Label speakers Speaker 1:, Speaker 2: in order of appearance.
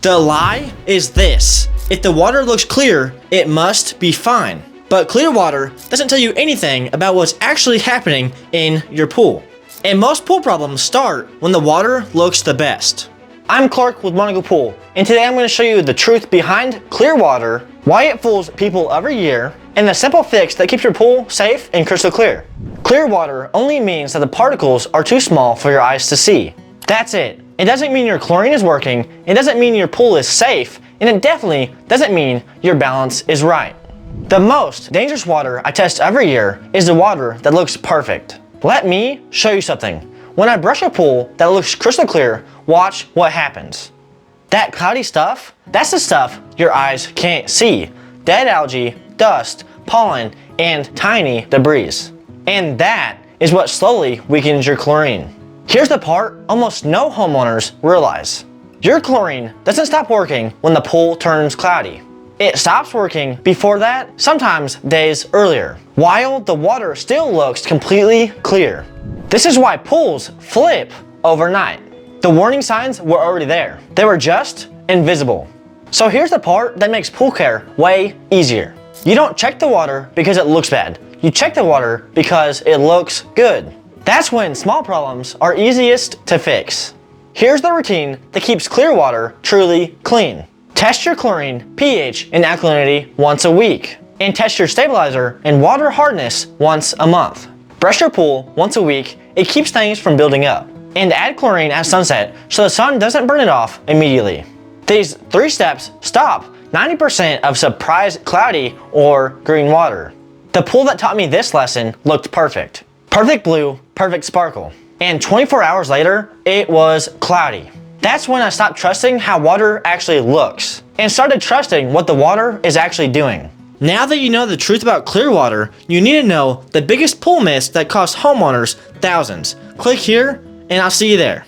Speaker 1: The lie is this: if the water looks clear, it must be fine. But clear water doesn't tell you anything about what's actually happening in your pool. And most pool problems start when the water looks the best. I'm Clark with Monaco Pool, and today I'm going to show you the truth behind clear water, why it fools people every year, and the simple fix that keeps your pool safe and crystal clear. Clear water only means that the particles are too small for your eyes to see. That's it. It doesn't mean your chlorine is working, it doesn't mean your pool is safe, and it definitely doesn't mean your balance is right. The most dangerous water I test every year is the water that looks perfect. Let me show you something. When I brush a pool that looks crystal clear, watch what happens. That cloudy stuff, that's the stuff your eyes can't see. Dead algae, dust, pollen, and tiny debris. And that is what slowly weakens your chlorine. Here's the part almost no homeowners realize. Your chlorine doesn't stop working when the pool turns cloudy. It stops working before that, sometimes days earlier, while the water still looks completely clear. This is why pools flip overnight. The warning signs were already there. They were just invisible. So here's the part that makes pool care way easier. You don't check the water because it looks bad. You check the water because it looks good. That's when small problems are easiest to fix. Here's the routine that keeps clear water truly clean. Test your chlorine, pH, and alkalinity once a week. And test your stabilizer and water hardness once a month. Brush your pool once a week. It keeps things from building up. And add chlorine at sunset so the sun doesn't burn it off immediately. These 3 steps stop 90% of surprise cloudy or green water. The pool that taught me this lesson looked perfect. Perfect blue, perfect sparkle. And 24 hours later, it was cloudy. That's when I stopped trusting how water actually looks and started trusting what the water is actually doing. Now that you know the truth about clear water, you need to know the biggest pool myths that cost homeowners thousands. Click here and I'll see you there.